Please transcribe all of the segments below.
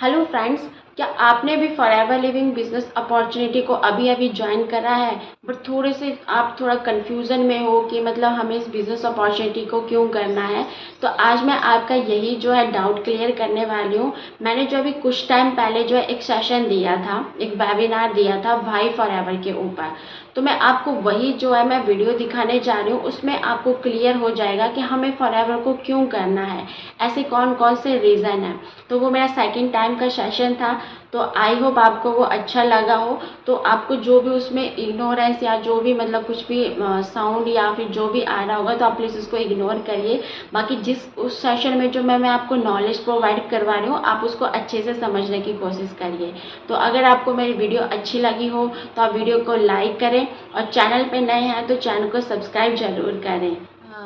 Hello friends, क्या आपने भी फॉरएवर लिविंग बिजनेस अपॉर्चुनिटी को अभी अभी ज्वाइन करा है? बट थोड़े से आप थोड़ा कंफ्यूजन में हो कि मतलब हमें इस बिजनेस अपॉर्चुनिटी को क्यों करना है। तो आज मैं आपका यही जो है डाउट क्लियर करने वाली हूँ। मैंने जो अभी कुछ टाइम पहले जो है एक सेशन दिया था, एक वेबिनार दिया था वाई फॉरएवर के ऊपर। तो मैं आपको वही जो है मैं वीडियो दिखाने जा रही हूँ, उसमें आपको क्लियर हो जाएगा कि हमें फॉरएवर को क्यों करना है, ऐसे कौन कौन से रीज़न है। तो वो मेरा सेकंड टाइम का सेशन था। तो आई होप आपको वो अच्छा लगा हो। तो आपको जो भी उसमें इग्नोरेंस या जो भी मतलब कुछ भी साउंड या फिर जो भी आ रहा होगा तो आप प्लीज़ उसको इग्नोर करिए। बाकी जिस उस सेशन में जो मैं आपको नॉलेज प्रोवाइड करवा रही हूँ, आप उसको अच्छे से समझने की कोशिश करिए। तो अगर आपको मेरी वीडियो अच्छी लगी हो तो आप वीडियो को लाइक करें, और चैनल पे नए हैं तो चैनल को सब्सक्राइब जरूर करें।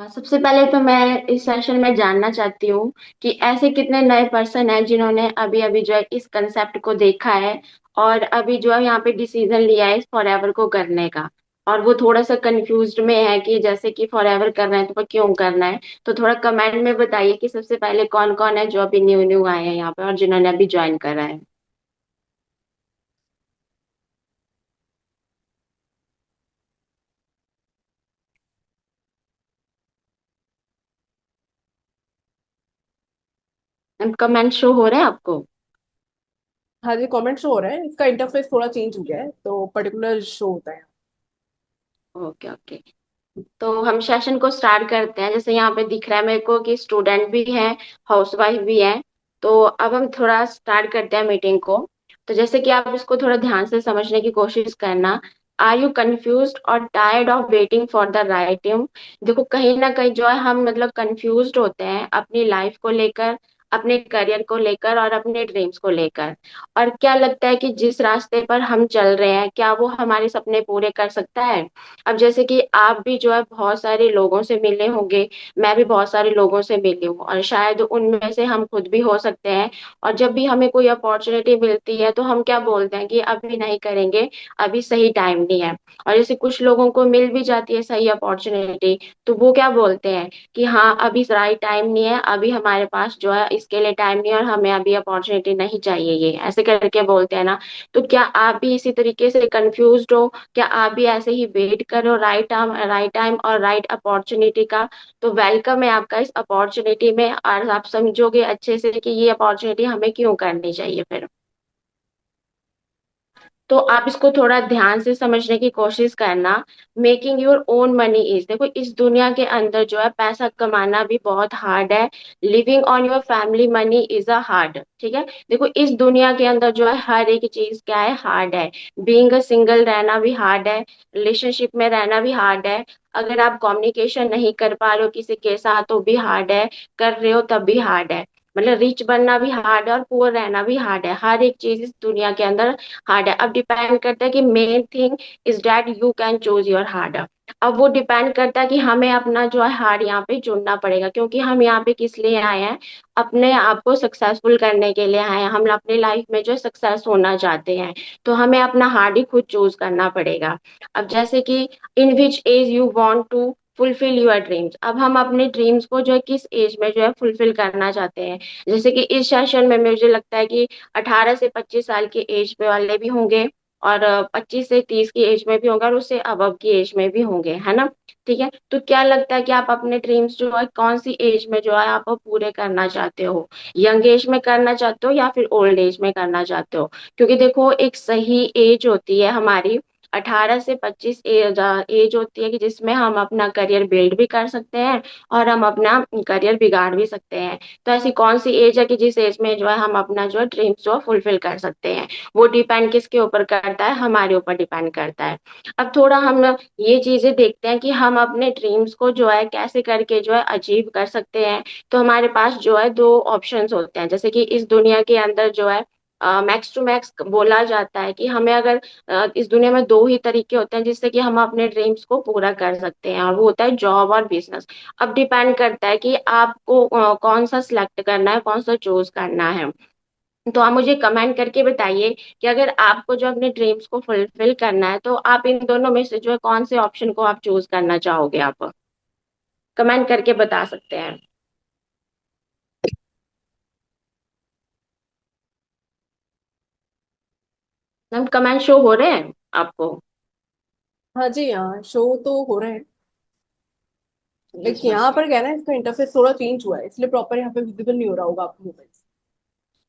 सबसे पहले तो मैं इस सेशन में जानना चाहती हूँ कि ऐसे कितने नए पर्सन हैं जिन्होंने अभी अभी जो है इस कंसेप्ट को देखा है और अभी जो है यहाँ पे डिसीजन लिया है इस फॉरएवर को करने का। और वो थोड़ा सा कंफ्यूज्ड में है कि जैसे कि फॉरएवर कर रहे हैं तो पर क्यों करना है। तो थोड़ा कमेंट में बताइए कि सबसे पहले कौन कौन है जो अभी न्यू न्यू आए हैं यहाँ पे और जिन्होंने अभी ज्वाइन करा है। कमेंट शो हो रहे हैं आपको? हाँ जी, कमेंट शो हो रहा है। इसका इंटरफेस थोड़ा चेंज हो गया है तो पर्टिकुलर शो होता है। Okay okay. तो हम सेशन को स्टार्ट करते हैं। जैसे यहाँ पे दिख रहा है मेरे को कि स्टूडेंट भी हैं, हाउसवाइफ भी हैं। तो अब हम थोड़ा स्टार्ट करते हैं मीटिंग को। तो जैसे कि आप इसको थोड़ा ध्यान से समझने की कोशिश करना। आर यू कंफ्यूज और tired of waiting for the right time? देखो, कहीं ना कहीं जो है हम मतलब कंफ्यूज होते हैं अपनी लाइफ को लेकर, अपने करियर को लेकर और अपने ड्रीम्स को लेकर। और क्या लगता है कि जिस रास्ते पर हम चल रहे हैं क्या वो हमारे सपने पूरे कर सकता है? अब जैसे कि आप भी जो है बहुत सारे लोगों से मिले होंगे, मैं भी बहुत सारे लोगों से मिली हूँ और शायद उनमें से हम खुद भी हो सकते हैं। और जब भी हमें कोई अपॉर्चुनिटी मिलती है तो हम क्या बोलते हैं कि अभी नहीं करेंगे, अभी सही टाइम नहीं है। और जैसे कुछ लोगों को मिल भी जाती है सही अपॉर्चुनिटी, तो वो क्या बोलते हैं कि हाँ अभी राइट टाइम नहीं है, अभी हमारे पास जो है इसके लिए टाइम नहीं है और हमें अभी अपॉर्चुनिटी नहीं चाहिए, ये ऐसे करके बोलते हैं ना। तो क्या आप भी इसी तरीके से कंफ्यूज हो? क्या आप भी ऐसे ही वेट करो राइट टाइम और राइट अपॉर्चुनिटी का? तो वेलकम है आपका इस अपॉर्चुनिटी में, और आप समझोगे अच्छे से कि ये अपॉर्चुनिटी हमें क्यों करनी चाहिए फिर। तो आप इसको थोड़ा ध्यान से समझने की कोशिश करना। Making your own money is, देखो इस दुनिया के अंदर जो है पैसा कमाना भी बहुत हार्ड है। Living on your family money is a hard, ठीक है। देखो इस दुनिया के अंदर जो है हर एक चीज क्या है, हार्ड है। बीइंग अ सिंगल रहना भी हार्ड है, रिलेशनशिप में रहना भी हार्ड है। अगर आप कम्युनिकेशन नहीं कर पा रहे हो किसी के साथ तो भी हार्ड है, कर रहे हो तब भी हार्ड है। मतलब रिच बनना भी हार्ड है और पुअर रहना भी हार्ड है, हर एक चीज इस दुनिया के अंदर हार्ड है। अब डिपेंड करता है कि main thing is that you can choose your hard. अब वो डिपेंड करता है कि हमें अपना जो है हार्ड यहाँ पे चुनना पड़ेगा, क्योंकि हम यहाँ पे किस लिए आए हैं, अपने आप को सक्सेसफुल करने के लिए आए हैं। हम अपने लाइफ में जो सक्सेस होना चाहते हैं, तो हमें अपना हार्ड ही खुद चूज करना पड़ेगा। अब जैसे कि in which as you want to fulfil your dreams, अब हम अपने ड्रीम्स को जो है किस एज में जो है फुलफिल करना चाहते हैं। जैसे कि इस सेशन में मुझे लगता है कि 18 से 25 साल की एज पे वाले भी होंगे, और 25 से 30 की एज में भी होंगे, और उससे अबव की एज में भी होंगे, है ना। ठीक है, तो क्या लगता है कि आप अपने ड्रीम्स जो है कौन सी एज में जो है आप वो पूरे करना चाहते हो? यंग एज में करना चाहते हो या फिर ओल्ड एज में करना चाहते हो? क्योंकि देखो एक सही एज होती है हमारी 18 से 25 एज एज होती है कि जिसमें हम अपना करियर बिल्ड भी कर सकते हैं और हम अपना करियर बिगाड़ भी सकते हैं। तो ऐसी कौन सी एज है कि जिस एज में जो है हम अपना जो है ड्रीम्स जो है फुलफिल कर सकते हैं? वो डिपेंड किसके ऊपर करता है, हमारे ऊपर डिपेंड करता है। अब थोड़ा हम ये चीजें देखते हैं कि हम अपने ड्रीम्स को जो है कैसे करके जो है अचीव कर सकते हैं। तो हमारे पास जो है दो ऑप्शंस होते हैं। जैसे कि इस दुनिया के अंदर जो है मैक्स टू मैक्स बोला जाता है कि हमें अगर इस दुनिया में दो ही तरीके होते हैं जिससे कि हम अपने ड्रीम्स को पूरा कर सकते हैं, और वो होता है जॉब और बिजनेस। अब डिपेंड करता है कि आपको कौन सा सिलेक्ट करना है, कौन सा चूज करना है। तो आप मुझे कमेंट करके बताइए कि अगर आपको जो अपने ड्रीम्स को फुलफिल करना है तो आप इन दोनों में से जो है कौन से ऑप्शन को आप चूज करना चाहोगे। आप कमेंट करके बता सकते हैं। हम कमेंट शो हो रहे हैं आपको? हाँ जी, हाँ शो तो हो रहे हैं। यस लेकिन मैम। यहाँ पर क्या है ना, इसका इंटरफेस थोड़ा चेंज हुआ है, इसलिए प्रॉपर यहाँ पे विजिबल नहीं हो रहा होगा आपको मोबाइल।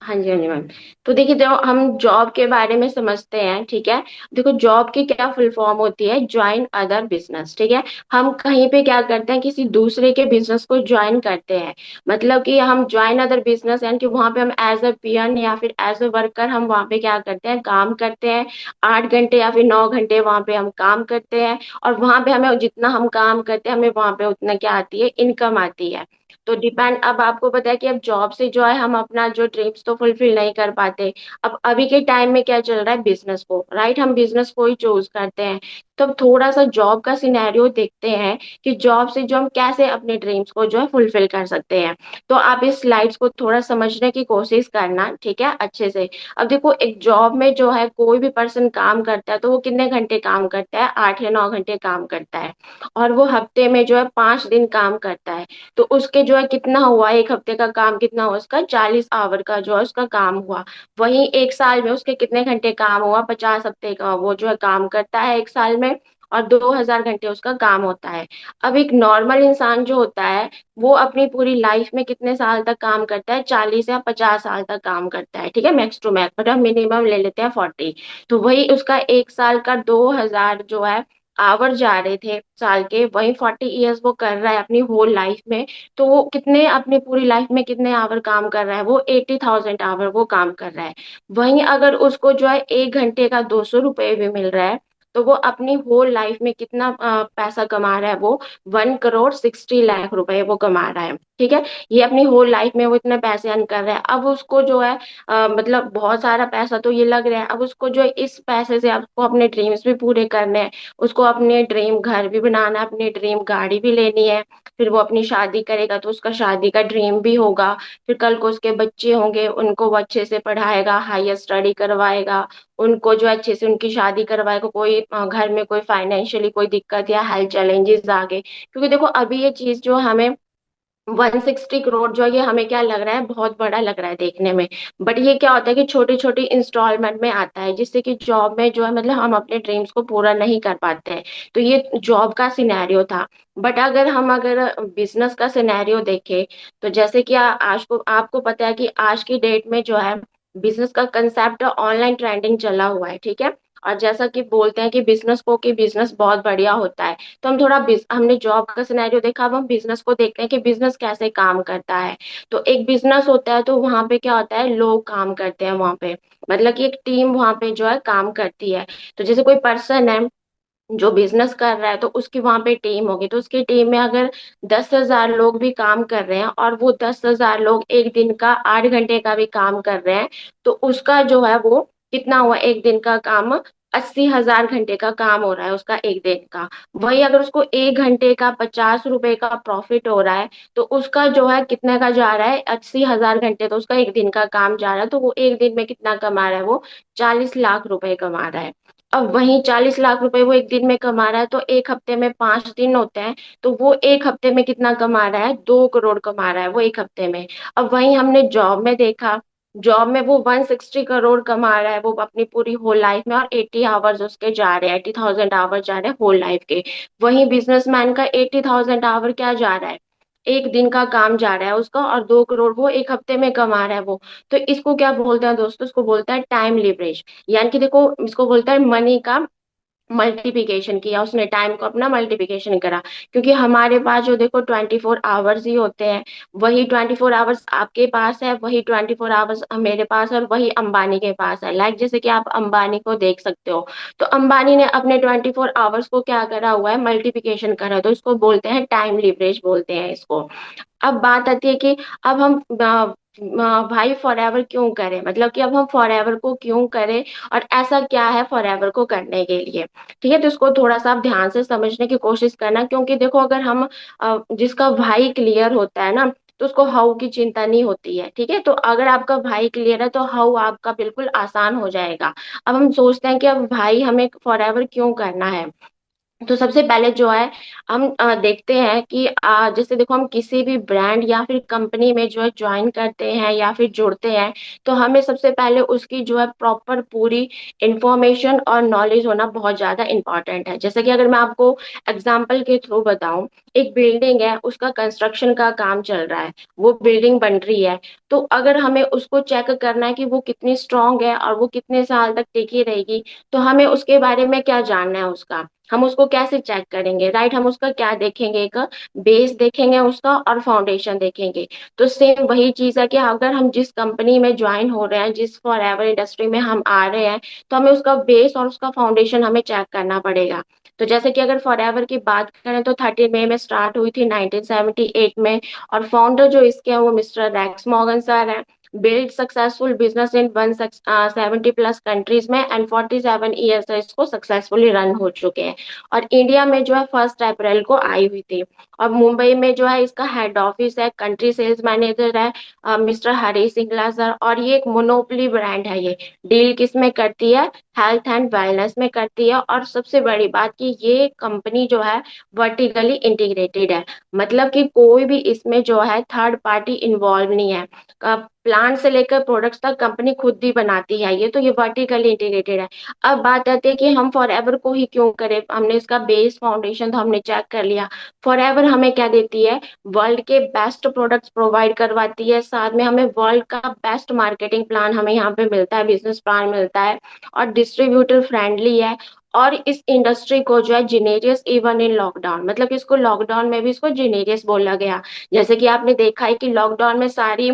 हाँ जी, हाँ जी मैम। तो देखिए, जो हम जॉब के बारे में समझते हैं, ठीक है। देखो, जॉब की क्या फुल फॉर्म होती है? ज्वाइन अदर बिजनेस, ठीक है। हम कहीं पे क्या करते हैं, किसी दूसरे के बिजनेस को ज्वाइन करते हैं। मतलब कि हम ज्वाइन अदर बिजनेस, यानी कि वहां पे हम एज अ पीएन या फिर एज अ वर्कर हम वहां पे क्या करते हैं, काम करते हैं। 8 घंटे या फिर 9 घंटे वहां पे हम काम करते हैं। और वहां पे हमें जितना हम काम करते हैं, हमें वहां पे उतना क्या आती है, इनकम आती है। तो डिपेंड, अब आपको पता है कि अब जॉब से जो है हम अपना जो ड्रीम्स तो फुलफिल नहीं कर पाते। अब अभी के टाइम में क्या चल रहा है, बिजनेस को, राइट, हम बिजनेस को ही चूज करते हैं। तो अब थोड़ा सा जॉब का सिनेरियो देखते हैं कि जॉब से जो हम कैसे अपने ड्रीम्स को जो है फुलफिल कर सकते हैं। तो आप इस स्लाइड्स को थोड़ा समझने की कोशिश करना, ठीक है, अच्छे से। अब देखो, एक जॉब में जो है कोई भी पर्सन काम करता है तो वो कितने घंटे काम करता है? 8 या 9 घंटे काम करता है। और वो हफ्ते में जो है 5 दिन काम करता है। तो उसके जो है कितना हुआ, एक हफ्ते का काम कितना हुआ उसका? 40 आवर का जो है उसका काम हुआ। वहीं एक साल में उसके कितने घंटे काम हुआ? 50 हफ्ते का वो जो है काम करता है एक साल में। और 2000 घंटे उसका काम होता है। अब एक नॉर्मल इंसान जो होता है, वो अपनी पूरी लाइफ में कितने साल तक काम करता है? 40 या 50 साल तक काम करता है, ठीक है, मैक्स टू मैक्स, बट हम मिनिमम ले लेते हैं 40। तो वही उसका एक साल का 2000 जो है आवर जा रहे थे साल के, वही 40 ईयर्स वो कर रहा है अपनी होल लाइफ में। तो वो कितने अपनी पूरी लाइफ में कितने आवर काम कर रहा है? वो 80,000 आवर वो काम कर रहा है। वहीं अगर उसको जो है 1 घंटे का 200 रुपये भी मिल रहा है, तो वो अपनी होल लाइफ में कितना पैसा कमा रहा है? वो 1,60,00,000 रुपए वो कमा रहा है, ठीक है। ये अपनी होल लाइफ में वो इतने पैसे अर्न कर रहा है। अब उसको जो है मतलब बहुत सारा पैसा तो ये लग रहा है। अब उसको जो है इस पैसे से आपको अपने ड्रीम्स भी पूरे करने हैं। उसको अपने ड्रीम घर भी बनाना है, अपनी ड्रीम गाड़ी भी लेनी है। फिर वो अपनी शादी करेगा तो उसका शादी का ड्रीम भी होगा। फिर कल को उसके बच्चे होंगे, उनको वो अच्छे से पढ़ाएगा, हायर स्टडी करवाएगा। उनको जो अच्छे से उनकी शादी करवाएगा। कोई घर में कोई फाइनेंशियली कोई दिक्कत या हेल्थ चैलेंजेस आ गए, क्योंकि देखो अभी ये चीज जो हमें 160 करोड़ जो है, ये हमें क्या लग रहा है, बहुत बड़ा लग रहा है देखने में। बट ये क्या होता है कि छोटी छोटी इंस्टॉलमेंट में आता है, जिससे कि जॉब में जो है मतलब हम अपने ड्रीम्स को पूरा नहीं कर पाते हैं। तो ये जॉब का सिनेरियो था। बट अगर बिजनेस का सिनेरियो देखें, तो जैसे कि आज को आपको पता है कि आज की डेट में जो है बिजनेस का कंसेप्ट ऑनलाइन ट्रेंडिंग चला हुआ है, ठीक है। और जैसा कि बोलते हैं कि बिजनेस बहुत बढ़िया होता है। तो हम हमने जॉब का सिनेरियो देखा, अब हम बिजनेस को देखते हैं कि बिजनेस कैसे काम करता है। तो एक बिजनेस होता है तो वहां पे क्या होता है, लोग काम करते हैं वहां पे। मतलब कि एक टीम वहां पे जो है काम करती है। तो जैसे कोई पर्सन है जो बिजनेस कर रहा है, तो उसकी वहां पे टीम होगी। तो उसकी टीम में अगर 10,000 लोग भी काम कर रहे हैं, और वो 10,000 लोग एक दिन का 8 घंटे का भी काम कर रहे हैं, तो उसका जो है वो कितना हुआ, एक दिन का काम? 80,000 घंटे का काम हो रहा है उसका एक दिन का। वही अगर उसको 1 घंटे का 50 रुपए का प्रॉफिट हो रहा है, तो उसका जो है कितने का जा रहा है? 80,000 घंटे तो उसका एक दिन का काम जा रहा है, तो वो एक दिन में कितना कमा रहा है? वो 40 लाख रुपए कमा रहा है। अब वही 40 लाख रुपए वो एक दिन में कमा रहा है, तो एक हफ्ते में 5 दिन होते हैं। तो वो एक हफ्ते में कितना कमा रहा है? 2 करोड़ कमा रहा है वो एक हफ्ते में। अब वही हमने जॉब में देखा, जॉब में वो 160 करोड़ कमा रहा है वो अपनी पूरी होल लाइफ में, और 80 आवर्स उसके जा रहे हैं, 80,000 आवर जा रहे हैं होल लाइफ के। वही बिजनेसमैन का 80,000 आवर क्या जा रहा है? एक दिन का काम जा रहा है उसका, और 2 करोड़ वो एक हफ्ते में कमा रहा है वो। तो इसको क्या बोलते हैं दोस्तों? इसको बोलता है टाइम लिवरेज। यानी कि देखो, इसको बोलता है मनी का मल्टीप्लिकेशन किया उसने, टाइम को अपना मल्टीप्लिकेशन करा। क्योंकि हमारे पास जो देखो 24 आवर्स ही होते हैं। वही 24 आवर्स आपके पास है, वही 24 आवर्स मेरे पास है, और वही अंबानी के पास है। लाइक जैसे कि आप अंबानी को देख सकते हो। तो अंबानी ने अपने 24 आवर्स को क्या करा हुआ है, मल्टीप्लिकेशन करा है। तो इसको बोलते हैं टाइम लिवरेज बोलते हैं इसको। अब बात आती है कि अब हम भाई फॉर एवर क्यों करें, मतलब कि अब हम फॉर एवर को क्यों करें, और ऐसा क्या है फॉर एवर को करने के लिए। ठीक है, तो इसको थोड़ा सा आप ध्यान से समझने की कोशिश करना। क्योंकि देखो, अगर हम जिसका भाई क्लियर होता है ना, तो उसको हाउ की चिंता नहीं होती है, ठीक है। तो अगर आपका भाई क्लियर है तो हाउ आपका बिल्कुल आसान हो जाएगा। अब हम सोचते हैं कि अब भाई हमें फॉर एवर क्यों करना है। तो सबसे पहले जो है हम देखते हैं कि जैसे देखो हम किसी भी ब्रांड या फिर कंपनी में जो है ज्वाइन करते हैं या फिर जुड़ते हैं, तो हमें सबसे पहले उसकी जो है प्रॉपर पूरी इंफॉर्मेशन और नॉलेज होना बहुत ज्यादा इंपॉर्टेंट है। जैसे कि अगर मैं आपको एग्जांपल के थ्रू बताऊं, एक बिल्डिंग है, उसका कंस्ट्रक्शन का काम चल रहा है, वो बिल्डिंग बन रही है। तो अगर हमें उसको चेक करना है कि वो कितनी स्ट्रांग है और वो कितने साल तक टिकी रहेगी, तो हमें उसके बारे में क्या जानना है, उसका हम उसको कैसे चेक करेंगे, राइट? हम उसका क्या देखेंगे, एक बेस देखेंगे उसका और फाउंडेशन देखेंगे। तो सेम वही चीज है कि अगर हम जिस कंपनी में ज्वाइन हो रहे हैं, जिस फॉर एवर इंडस्ट्री में हम आ रहे हैं, तो हमें उसका बेस और उसका फाउंडेशन हमें चेक करना पड़ेगा। तो जैसे कि अगर फॉर एवर की बात करें तो 30 मई में स्टार्ट हुई थी 1978 में। और फाउंडर जो इसके हैं वो मिस्टर रैक्स मॉर्गन सर हैं। Build successful business in 170+ countries में एंड 47 ईयर्स इसको सक्सेसफुली रन हो चुके हैं। और इंडिया में जो है 1 अप्रैल को आई हुई थी। और मुंबई में जो है इसका हेड ऑफिस है, कंट्री सेल्स मैनेजर है मिस्टर हरीश सिंगला सर। और ये एक मोनोपोली ब्रांड है। ये डील किस में करती है? हेल्थ एंड वेलनेस में करती है। और सबसे बड़ी बात कि ये कंपनी जो है वर्टिकली इंटीग्रेटेड है। मतलब कि कोई भी इसमें जो है थर्ड पार्टी इन्वॉल्व नहीं है। प्लांट से लेकर प्रोडक्ट्स तक कंपनी खुद ही बनाती है। ये वर्टिकली इंटीग्रेटेड है। अब बात आती है कि हम फॉर एवर को ही क्यों करें, हमने इसका बेस फाउंडेशन तो हमने चेक कर लिया। फॉर एवर हमें क्या देती है? वर्ल्ड के बेस्ट प्रोडक्ट्स प्रोवाइड करवाती है, साथ में हमें वर्ल्ड का बेस्ट मार्केटिंग प्लान हमें यहाँ पे मिलता है, बिजनेस प्लान मिलता है। और डिस्ट्रीब्यूटर फ्रेंडली है। और इस इंडस्ट्री को जो है जीनेरियस इवन इन लॉकडाउन, मतलब कि इसको लॉकडाउन में भी इसको जीनेरियस बोला गया। जैसे कि आपने देखा है कि लॉकडाउन में सारी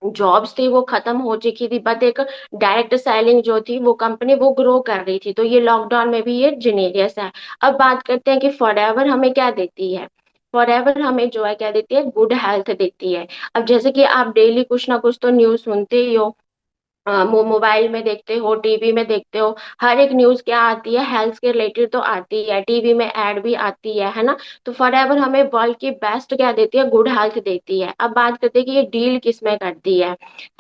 जॉब्स थी वो खत्म हो चुकी थी, बट एक डायरेक्ट सेलिंग जो थी वो कंपनी वो ग्रो कर रही थी। तो ये लॉकडाउन में भी ये जेनेरियस है। अब बात करते हैं कि फॉरएवर हमें क्या देती है। फॉरएवर हमें जो है क्या देती है? गुड हेल्थ देती है। अब जैसे कि आप डेली कुछ ना कुछ तो न्यूज सुनते ही हो, मोबाइल में देखते हो, टीवी में देखते हो। हर एक न्यूज क्या आती है? हेल्थ के रिलेटेड तो आती है, टीवी में एड भी आती है ना? तो फॉरएवर हमें वर्ल्ड की बेस्ट क्या देती है? गुड हेल्थ देती है। अब बात करते हैं कि ये डील किस में करती है।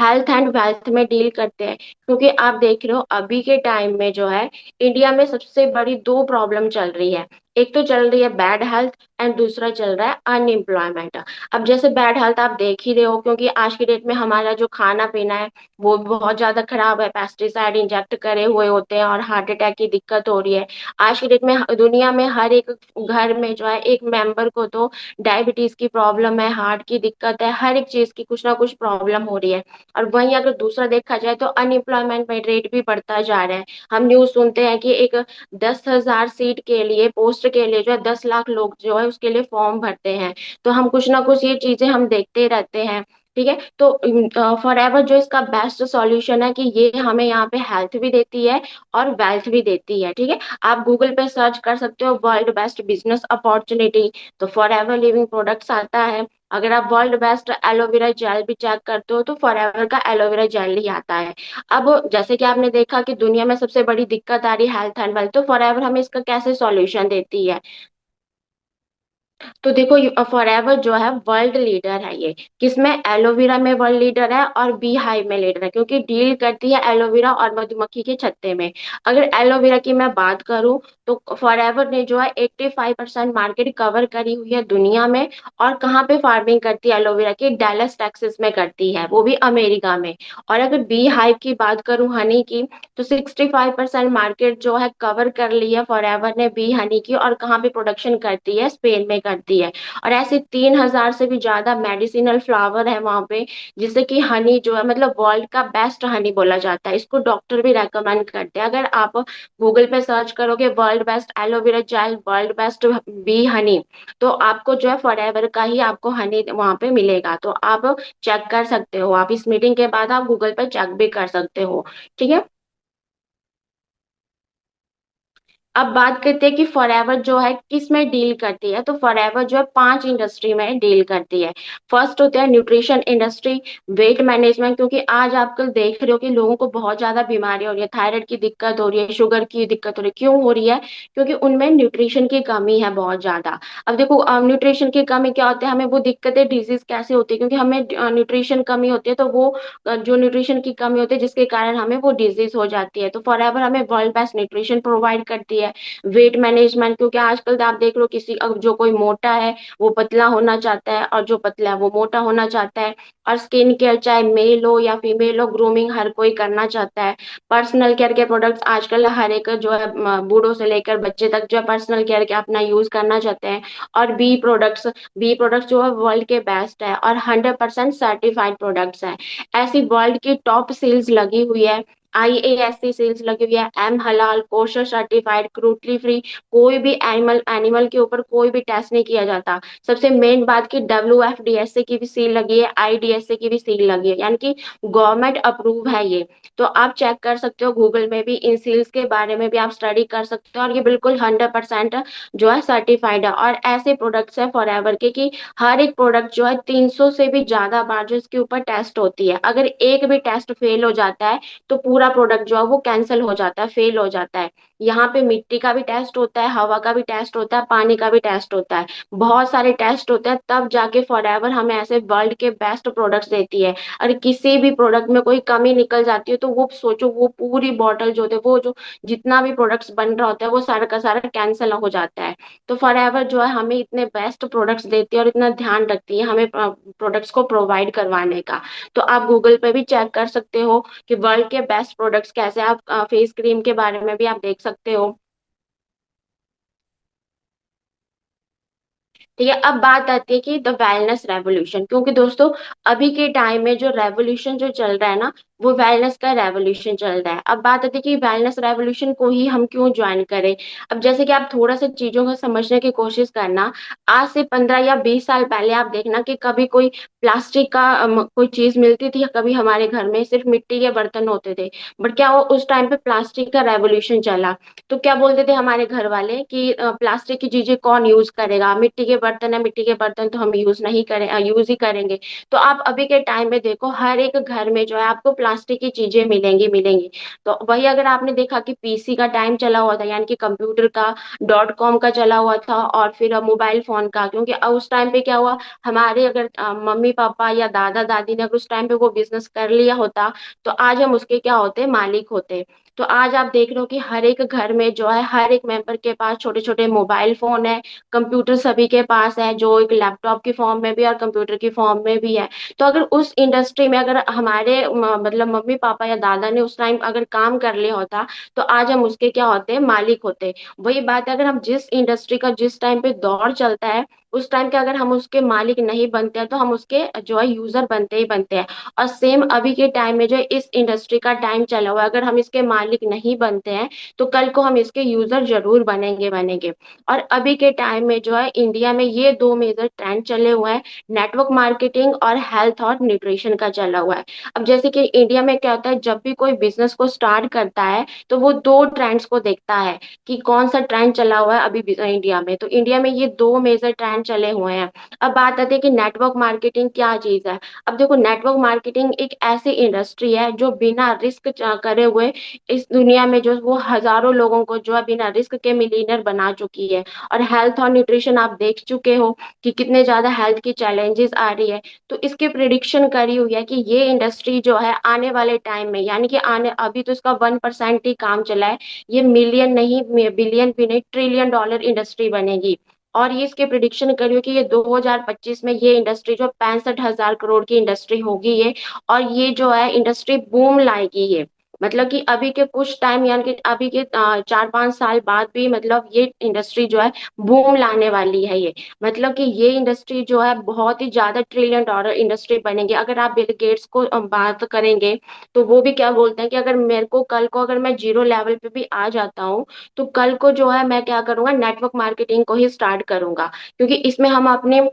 हेल्थ एंड वेल्थ में डील करते हैं। क्योंकि आप देख रहे हो अभी के टाइम में जो है इंडिया में सबसे बड़ी दो प्रॉब्लम चल रही है। एक तो चल रही है बैड हेल्थ एंड दूसरा चल रहा है अनएम्प्लॉयमेंट। अब जैसे बैड हेल्थ आप देख ही रहे हो, क्योंकि आज की डेट में हमारा जो खाना पीना है वो भी बहुत ज्यादा खराब है, पेस्टिसाइड इंजेक्ट करे हुए होते हैं और हार्ट अटैक की दिक्कत हो रही है। आज की डेट में दुनिया में हर एक घर में जो है एक मेंबर को तो डायबिटीज की प्रॉब्लम है, हार्ट की दिक्कत है, हर एक चीज की कुछ ना कुछ प्रॉब्लम हो रही है। और वहीं अगर दूसरा देखा जाए तो अनएम्प्लॉयमेंट रेट भी बढ़ता जा रहा है। हम न्यूज सुनते हैं कि एक 10,000 सीट के लिए, पोस्ट के लिए जो है 10 लाख लोग जो है उसके लिए फॉर्म भरते हैं। तो हम कुछ ना कुछ ये चीजें हम देखते रहते हैं। ठीक है, तो फॉरएवर जो इसका बेस्ट सॉल्यूशन है कि ये हमें यहाँ पे हेल्थ भी देती है और वेल्थ भी देती है। ठीक है, आप गूगल पे सर्च कर सकते हो वर्ल्ड बेस्ट बिजनेस अपॉर्चुनिटी, तो फॉरएवर लिविंग प्रोडक्ट्स आता है। अगर आप वर्ल्ड बेस्ट एलोवेरा जेल भी चेक करते हो तो फॉरएवर का एलोवेरा जेल ही आता है। अब जैसे कि आपने देखा कि दुनिया में सबसे बड़ी दिक्कत आ रही है हेल्थ एंड वेल्थ, तो फॉरएवर हमें इसका कैसे सॉल्यूशन देती है? तो देखो फॉरएवर जो है वर्ल्ड लीडर है। ये किसमें? एलोवेरा में वर्ल्ड लीडर है और बी हाइव में लीडर है, क्योंकि डील करती है एलोवेरा और मधुमक्खी के छत्ते में। अगर एलोवेरा की मैं बात करूं तो फॉरएवर ने जो है 85% मार्केट कवर करी हुई है दुनिया में। और कहाँ पे फार्मिंग करती है एलोवेरा की? डैलस टेक्सास में करती है, वो भी अमेरिका में। और अगर बी हाइव की बात करूं हनी की, तो 65% मार्केट जो है कवर कर ली है फॉरएवर ने बी हनी की। और कहाँ पे प्रोडक्शन करती है? स्पेन में करती है। और ऐसे 3,000 से भी ज्यादा मेडिसिनल फ्लावर है वहां पे, जिससे कि हनी जो है मतलब वर्ल्ड का बेस्ट हनी बोला जाता है। इसको डॉक्टर भी रेकमेंड करते हैं। अगर आप गूगल पे सर्च करोगे world best aloe vera gel, world best B Honey, तो आपको जो है फॉरएवर का ही आपको हनी वहां पे मिलेगा। तो आप चेक कर सकते हो, आप इस मीटिंग के बाद आप गूगल पे चेक भी कर सकते हो। ठीक है, अब बात करते हैं कि फॉरएवर जो है किस में डील करती है। तो फॉरएवर जो है 5 इंडस्ट्री में डील करती है। फर्स्ट होता है न्यूट्रिशन इंडस्ट्री, वेट मैनेजमेंट, क्योंकि आज आजकल देख रहे हो कि लोगों को बहुत ज्यादा बीमारी हो रही है, थायराइड की दिक्कत हो रही है, शुगर की दिक्कत हो रही है। क्यों हो रही है? क्योंकि उनमें न्यूट्रिशन की कमी है बहुत ज्यादा। अब देखो न्यूट्रिशन की कमी क्या होती है, हमें वो दिक्कतें डिजीज कैसे होती है? क्योंकि हमें न्यूट्रिशन कमी होती है, तो वो जो न्यूट्रिशन की कमी होती है जिसके कारण हमें वो डिजीज हो जाती है। तो फॉरएवर हमें वर्ल्ड बेस्ट न्यूट्रिशन प्रोवाइड करती है। है। वेट मैनेजमेंट, क्योंकि आजकल तो आप देख लो किसी अब जो कोई मोटा है वो पतला होना चाहता है, और जो पतला है वो मोटा होना चाहता है। और स्किन केयर चाहे मेल हो या फीमेल हो, ग्रूमिंग हर कोई करना चाहता है। पर्सनल केयर के प्रोडक्ट्स आजकल हर एक जो है बूढ़ों से लेकर बच्चे तक जो है पर्सनल केयर के अपना यूज करना चाहते हैं। और बी प्रोडक्ट्स जो है वर्ल्ड के बेस्ट है और 100% सर्टिफाइड प्रोडक्ट्स है। ऐसी वर्ल्ड की टॉप सेल्स लगी हुई है, IASC सेल्स लगी हुई है, एम हलाल, कोशर सर्टिफाइड, क्रूटली फ्री। कोई भी एनिमल एनिमल के ऊपर कोई भी टेस्ट नहीं किया जाता। सबसे मेन बात की WFDSA की भी सील लगी है, IDSA की भी सील लगी है, यानी कि गवर्नमेंट अप्रूव है ये। तो आप चेक कर सकते हो गूगल में भी, इन सील्स के बारे में भी आप स्टडी कर सकते हो, और ये बिल्कुल 100% जो है सर्टिफाइड है। और ऐसे प्रोडक्ट्स है फॉरएवर के कि हर एक प्रोडक्ट जो है 300 से भी ज्यादा बार जो इसके ऊपर टेस्ट होती है। अगर एक भी टेस्ट फेल हो जाता है तो पूरा प्रोडक्ट जो है वो कैंसिल हो जाता है, फेल हो जाता है। यहाँ पे मिट्टी का भी टेस्ट होता है, हवा का भी टेस्ट होता है, पानी का भी टेस्ट होता है। बहुत सारे टेस्ट होते हैं, तब जाके फॉरएवर हमें ऐसे वर्ल्ड के बेस्ट प्रोडक्ट्स देती है। और किसी भी प्रोडक्ट में कोई कमी निकल जाती है तो वो सोचो, वो पूरी बॉटल जो होते हैं, वो जो जितना भी प्रोडक्ट्स बन रहा होता है वो सारा का सारा कैंसिल हो जाता है। तो फॉरएवर जो है हमें इतने बेस्ट प्रोडक्ट्स देती है और इतना ध्यान रखती है हमें प्रोडक्ट्स को प्रोवाइड करवाने का। तो आप गूगल पे भी चेक कर सकते हो कि वर्ल्ड के बेस्ट प्रोडक्ट्स कैसे। आप फेस क्रीम के बारे में भी आप देख सकते हो। ठीक है, अब बात आती है कि द वेलनेस रेवोल्यूशन, क्योंकि दोस्तों अभी के टाइम में जो रेवोल्यूशन जो चल रहा है ना, वो वेलनेस का रेवोल्यूशन चल रहा है। अब बात आती है कि वेलनेस रेवोल्यूशन को ही हम क्यों ज्वाइन करें। अब जैसे कि आप थोड़ा सा चीजों को समझने की कोशिश करना। आज से 15 या 20 साल पहले आप देखना कि कभी कोई प्लास्टिक का कोई चीज मिलती थी, कभी हमारे घर में सिर्फ मिट्टी के बर्तन होते थे। बट क्या वो उस टाइम पे प्लास्टिक का रेवोल्यूशन चला, तो क्या बोलते थे हमारे घर वाले कि प्लास्टिक की चीजें कौन यूज करेगा, मिट्टी के बर्तन है, मिट्टी के बर्तन तो हम यूज नहीं करें, यूज ही करेंगे। तो आप अभी के टाइम में देखो हर एक घर में जो है आपको प्लास्टिक की चीजें मिलेंगी मिलेंगी। तो वही अगर आपने देखा कि PC का टाइम चला हुआ था, यानी कि कंप्यूटर का, .com का चला हुआ था, और फिर मोबाइल फोन का, क्योंकि उस टाइम पे क्या हुआ, हमारे अगर मम्मी पापा या दादा दादी ने अगर उस टाइम पे वो बिजनेस कर लिया होता, तो आज हम उसके क्या होते, मालिक होते। तो आज आप देख रहे हो कि हर एक घर में जो है हर एक मेंबर के पास छोटे छोटे मोबाइल फोन है, कंप्यूटर सभी के पास है, जो एक लैपटॉप की फॉर्म में भी और कंप्यूटर की फॉर्म में भी है। तो अगर उस इंडस्ट्री में अगर हमारे मतलब मम्मी पापा या दादा ने उस टाइम अगर काम कर लिया होता, तो आज हम उसके क्या होते, मालिक होते। वही बात है, अगर हम जिस इंडस्ट्री का जिस टाइम पे दौर चलता है, उस टाइम के अगर हम उसके मालिक नहीं बनते हैं तो हम उसके जो है यूजर बनते ही बनते हैं। और सेम अभी के टाइम में जो है इस इंडस्ट्री का टाइम चला हुआ है, अगर हम इसके मालिक नहीं बनते हैं तो कल को हम इसके यूजर जरूर बनेंगे बनेंगे। और अभी के टाइम में जो है इंडिया में ये दो मेजर ट्रेंड चले हुए हैं, नेटवर्क मार्केटिंग और हेल्थ और न्यूट्रिशन का चला हुआ है। अब जैसे कि इंडिया में क्या होता है, जब भी कोई बिजनेस को स्टार्ट करता है तो वो दो ट्रेंड्स को देखता है कि कौन सा ट्रेंड चला हुआ है अभी इंडिया में। तो इंडिया में ये दो मेजर ट्रेंड चले हुए हैं। अब बात आती है कि नेटवर्क मार्केटिंग क्या चीज है। अब देखो, नेटवर्क मार्केटिंग एक ऐसी इंडस्ट्री है जो बिना रिस्क करे हुए इस दुनिया में जो वो हजारों लोगों को जो है बिना रिस्क के मिलीनियर बना चुकी है। और हेल्थ और न्यूट्रिशन आप देख चुके हो कि कितने ज्यादा हेल्थ की चैलेंजेस आ रही है। तो इसकी प्रिडिक्शन करी हुई है कि ये इंडस्ट्री जो है आने वाले टाइम में, यानी कि आने अभी तो इसका 1% ही काम चला है, ये मिलियन नहीं, बिलियन भी नहीं, $1 ट्रिलियन इंडस्ट्री बनेगी। और ये इसके प्रिडिक्शन करियो कि ये 2025 में ये इंडस्ट्री जो 65,000 करोड़ की इंडस्ट्री होगी ये। और ये जो है इंडस्ट्री बूम लाएगी ये। मतलब कि अभी के कुछ टाइम, यानी कि अभी के 4-5 साल बाद भी मतलब ये इंडस्ट्री जो है बूम लाने वाली है ये। मतलब कि ये इंडस्ट्री जो है बहुत ही ज्यादा $1 ट्रिलियन इंडस्ट्री बनेगी। अगर आप बिल गेट्स को बात करेंगे तो वो भी क्या बोलते हैं कि अगर मेरे को कल को अगर मैं जीरो लेवल पे भी आ जाता हूँ, तो कल को जो है मैं क्या करूंगा, नेटवर्क मार्केटिंग को ही स्टार्ट करूंगा, क्योंकि इसमें हम अपने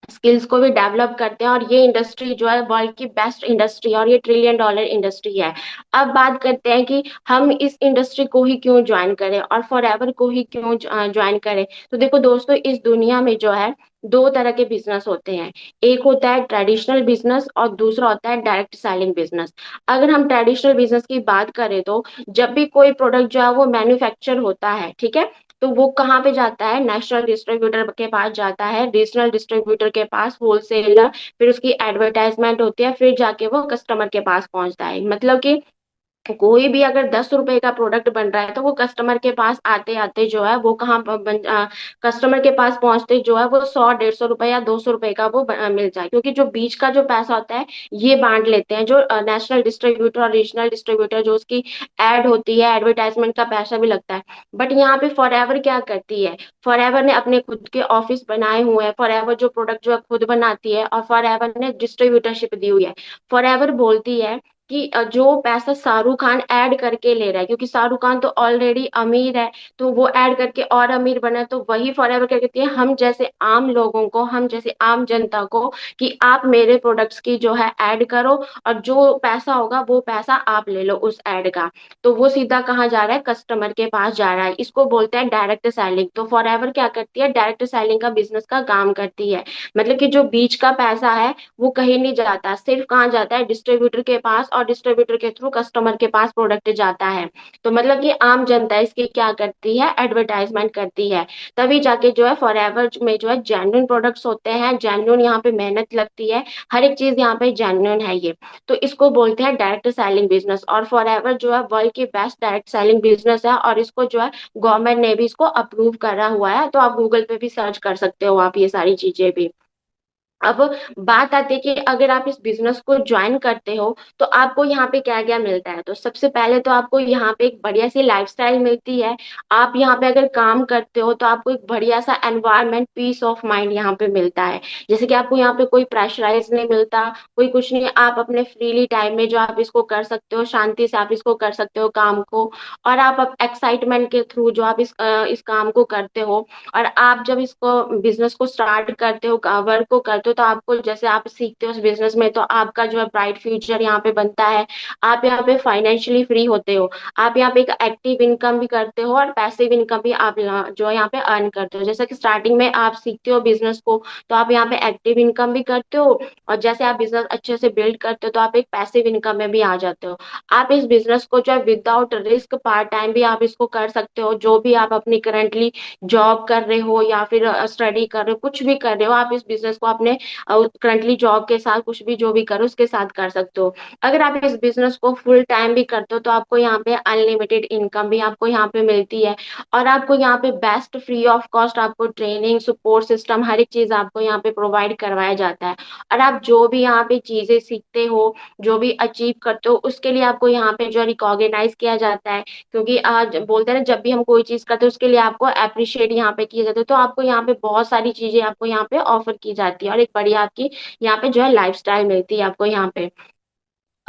स्किल्स को भी डेवलप करते हैं। और ये इंडस्ट्री जो है वर्ल्ड की बेस्ट इंडस्ट्री है और ये $1 ट्रिलियन इंडस्ट्री है। अब बात करते हैं कि हम इस इंडस्ट्री को ही क्यों ज्वाइन करें और फॉरएवर को ही क्यों ज्वाइन करें। तो देखो दोस्तों, इस दुनिया में जो है दो तरह के बिजनेस होते हैं। एक होता है ट्रेडिशनल बिजनेस और दूसरा होता है डायरेक्ट सेलिंग बिजनेस। अगर हम ट्रेडिशनल बिजनेस की बात करें तो जब भी कोई प्रोडक्ट जो है वो मैन्युफैक्चर होता है, ठीक है, तो वो कहाँ पे जाता है, नेशनल डिस्ट्रीब्यूटर के पास जाता है, रीजनल डिस्ट्रीब्यूटर के पास, होलसेलर, फिर उसकी एडवर्टाइजमेंट होती है, फिर जाके वो कस्टमर के पास पहुंचता है। मतलब कि कोई भी अगर 10 रुपए का प्रोडक्ट बन रहा है तो वो कस्टमर के पास आते आते जो है वो कस्टमर के पास पहुंचते जो है वो 100 150 रुपए या 200 रुपए का वो मिल जाए, क्योंकि जो बीच का जो पैसा होता है ये बांट लेते हैं जो नेशनल डिस्ट्रीब्यूटर और रीजनल डिस्ट्रीब्यूटर, जो उसकी एड होती है, एडवर्टाइजमेंट का पैसा भी लगता है। बट यहाँ पे फॉरएवर क्या करती है, फॉरएवर ने अपने खुद के ऑफिस बनाए हुए हैं, फॉरएवर जो प्रोडक्ट जो है खुद बनाती है, और फॉरएवर ने डिस्ट्रीब्यूटरशिप दी हुई है। फॉरएवर बोलती है कि जो पैसा शाहरुख खान ऐड करके ले रहा है, क्योंकि शाहरुख खान तो ऑलरेडी अमीर है, तो वो ऐड करके और अमीर बना, तो वही फॉरएवर क्या कहती है, हम जैसे आम लोगों को, हम जैसे आम जनता को, कि आप मेरे प्रोडक्ट्स की जो है ऐड करो, और जो पैसा होगा वो पैसा आप ले लो उस ऐड का। तो वो सीधा कहाँ जा रहा है, कस्टमर के पास जा रहा है। इसको बोलते हैं डायरेक्ट सेलिंग। तो फॉरएवर क्या करती है, डायरेक्ट सेलिंग का बिजनेस का काम करती है। मतलब कि जो बीच का पैसा है वो कहीं नहीं जाता, सिर्फ कहाँ जाता है, डिस्ट्रीब्यूटर के पास, और डिस्ट्रीब्यूटर के थ्रू कस्टमर के पास प्रोडक्ट जाता है। तो मतलब कि आम जनता इसकी क्या करती है, एडवर्टाइजमेंट करती है। तभी जाके जो है फॉरएवर में जो है जेन्युइन प्रोडक्ट्स होते हैं, जेन्युइन यहाँ पे मेहनत लगती है, हर एक चीज यहाँ पे जेन्युइन है ये। तो इसको बोलते हैं डायरेक्ट सेलिंग बिजनेस, और फॉरएवर जो है वर्ल्ड की बेस्ट डायरेक्ट सेलिंग बिजनेस है, और इसको जो है गवर्नमेंट ने भी इसको अप्रूव करा हुआ है। तो आप गूगल पे भी सर्च कर सकते हो आप ये सारी चीजें भी। अब बात आती है कि अगर आप इस बिजनेस को ज्वाइन करते हो तो आपको यहाँ पे क्या क्या मिलता है। तो सबसे पहले तो आपको यहाँ पे एक बढ़िया सी लाइफस्टाइल मिलती है। आप यहाँ पे अगर काम करते हो तो आपको एक बढ़िया सा एनवायरनमेंट, पीस ऑफ माइंड यहाँ पे मिलता है। जैसे कि आपको यहाँ पे कोई प्रेशराइज नहीं मिलता, कोई कुछ नहीं, आप अपने फ्रीली टाइम में जो आप इसको कर सकते हो, शांति से आप इसको कर सकते हो काम को। और आप एक्साइटमेंट के थ्रू जो आप इस काम को करते हो, और आप जब इसको बिजनेस को स्टार्ट करते हो, वर्क को करते हो, तो आपको जैसे आप सीखते हो उस बिजनेस में, तो आपका जो है ब्राइट फ्यूचर यहाँ पे बनता है। आप यहाँ पे फाइनेंशियली फ्री होते हो। आप यहाँ पे एक एक्टिव इनकम भी करते हो और पैसिव इनकम भी आप जो है यहाँ पे अर्न करते हो। जैसे कि स्टार्टिंग में आप सीखते हो बिजनेस को, तो आप यहाँ पे एक्टिव इनकम भी करते हो, और जैसे आप बिजनेस अच्छे से बिल्ड करते हो तो आप एक पैसिव इनकम में भी आ जाते हो। आप इस बिजनेस को जो है विदाउट रिस्क पार्ट टाइम भी आप इसको कर सकते हो। जो भी आप अपनी करंटली जॉब कर रहे हो या फिर स्टडी कर रहे हो, कुछ भी कर रहे हो, आप इस बिजनेस को अपने करंटली जॉब के साथ कुछ भी जो भी करो उसके साथ कर सकते हो। अगर आप इस बिजनेस को फुल टाइम भी करते हो तो आपको यहाँ पे अनलिमिटेड इनकम भी आपको यहाँ पे मिलती है। और आपको यहाँ पे बेस्ट फ्री ऑफ कॉस्ट आपको ट्रेनिंग, सपोर्ट सिस्टम, हर एक चीज आपको यहाँ पे प्रोवाइड करवाया जाता है। और आप जो भी यहाँ पे चीजें सीखते हो, जो भी अचीव करते हो, उसके लिए आपको यहाँ पे जो रिकॉग्नाइज किया जाता है। क्योंकि आज बोलते हैं ना, जब भी हम कोई चीज करते हैं उसके लिए आपको अप्रिशिएट यहाँ पे किया जाता है। तो आपको यहाँ पे बहुत सारी चीजें आपको यहाँ पे ऑफर की जाती है, और एक बढ़िया आपकी यहाँ पे जो है लाइफस्टाइल मिलती है आपको यहाँ पे।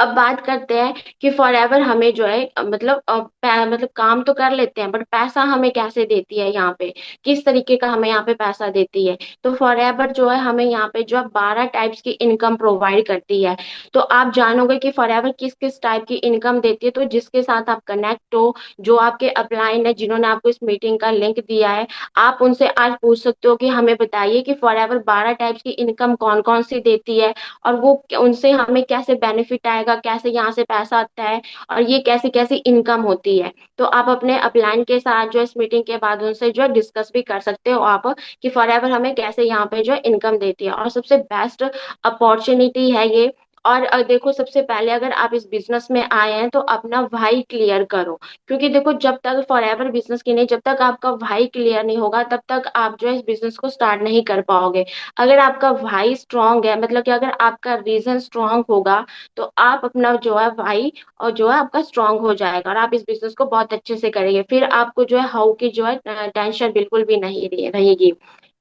अब बात करते हैं कि फॉरएवर हमें जो है मतलब काम तो कर लेते हैं, बट पैसा हमें कैसे देती है यहाँ पे, किस तरीके का हमें यहाँ पे पैसा देती है। तो फॉरएवर जो है हमें यहाँ पे जो है 12 टाइप्स की इनकम प्रोवाइड करती है। तो आप जानोगे कि फॉरएवर किस किस टाइप की इनकम देती है, तो जिसके साथ आप कनेक्ट हो, जो आपके अपलाइन है, जिन्होंने आपको इस मीटिंग का लिंक दिया है, आप उनसे आज पूछ सकते हो कि हमें बताइए कि फॉरएवर 12 टाइप्स की इनकम कौन कौन सी देती है, और वो उनसे हमें कैसे बेनिफिट आएगा, कैसे यहाँ से पैसा आता है, और ये कैसी कैसी इनकम होती है। तो आप अपने अपलाइन के साथ जो इस मीटिंग के बाद उनसे जो है डिस्कस भी कर सकते हो आप, कि फॉरएवर हमें कैसे यहाँ पे जो है इनकम देती है, और सबसे बेस्ट अपॉर्चुनिटी है ये। और देखो, सबसे पहले अगर आप इस बिजनेस में आए हैं तो अपना वाई क्लियर करो। क्योंकि देखो, जब तक फॉरएवर बिजनेस की नहीं, जब तक आपका वाई क्लियर नहीं होगा तब तक आप जो है इस बिजनेस को स्टार्ट नहीं कर पाओगे। अगर आपका भाई स्ट्रांग है, मतलब कि अगर आपका रीजन स्ट्रांग होगा, तो आप अपना जो है भाई और जो है आपका स्ट्रांग हो जाएगा, और आप इस बिजनेस को बहुत अच्छे से करेंगे। फिर आपको जो है हाउ की जो है टेंशन बिल्कुल भी नहीं रहेगी।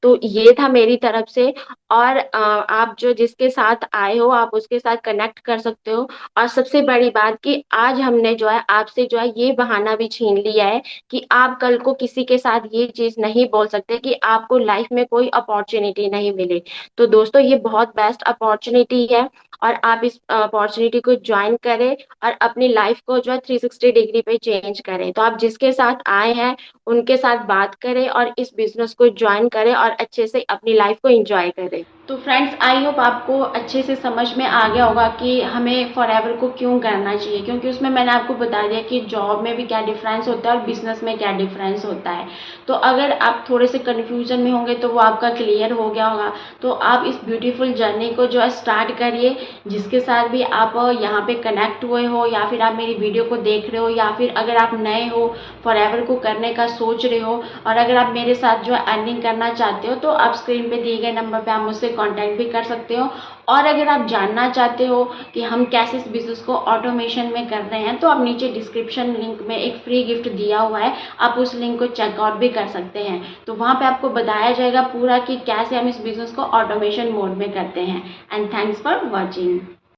तो ये था मेरी तरफ से। और आप जो जिसके साथ आए हो आप उसके साथ कनेक्ट कर सकते हो। और सबसे बड़ी बात कि आज हमने जो है आपसे जो है ये बहाना भी छीन लिया है कि आप कल को किसी के साथ ये चीज नहीं बोल सकते कि आपको लाइफ में कोई अपॉर्चुनिटी नहीं मिली। तो दोस्तों, ये बहुत बेस्ट अपॉर्चुनिटी है, और आप इस अपॉर्चुनिटी को ज्वाइन करें, और अपनी लाइफ को जो है 360 डिग्री पे चेंज करें। तो आप जिसके साथ आए हैं उनके साथ बात करें, और इस बिजनेस को ज्वाइन करें, और अच्छे से अपनी लाइफ को एंजॉय करें। तो फ्रेंड्स, आई होप आपको अच्छे से समझ में आ गया होगा कि हमें फॉरएवर को क्यों करना चाहिए, क्योंकि उसमें मैंने आपको बता दिया कि जॉब में भी क्या डिफरेंस होता है और बिजनेस में क्या डिफरेंस होता है। तो अगर आप थोड़े से कन्फ्यूजन में होंगे तो वो आपका क्लियर हो गया होगा। तो आप इस ब्यूटीफुल जर्नी को जो है स्टार्ट करिए। जिसके साथ भी आप यहाँ पे कनेक्ट हुए हो, या फिर आप मेरी वीडियो को देख रहे हो, या फिर अगर आप नए हो, फॉरएवर को करने का सोच रहे हो, और अगर आप मेरे साथ जो है अर्निंग करना चाहते हो, तो आप स्क्रीन पे दिए गए नंबर पे आप मुझसे कांटेक्ट भी कर सकते हो। और अगर आप जानना चाहते हो कि हम कैसे इस बिजनेस को ऑटोमेशन में कर रहे हैं, तो आप नीचे डिस्क्रिप्शन लिंक में एक फ्री गिफ्ट दिया हुआ है, आप उस लिंक को चेकआउट भी कर सकते हैं। तो वहाँ पे आपको बताया जाएगा पूरा कि कैसे हम इस बिजनेस को ऑटोमेशन मोड में करते हैं। And thanks for watching.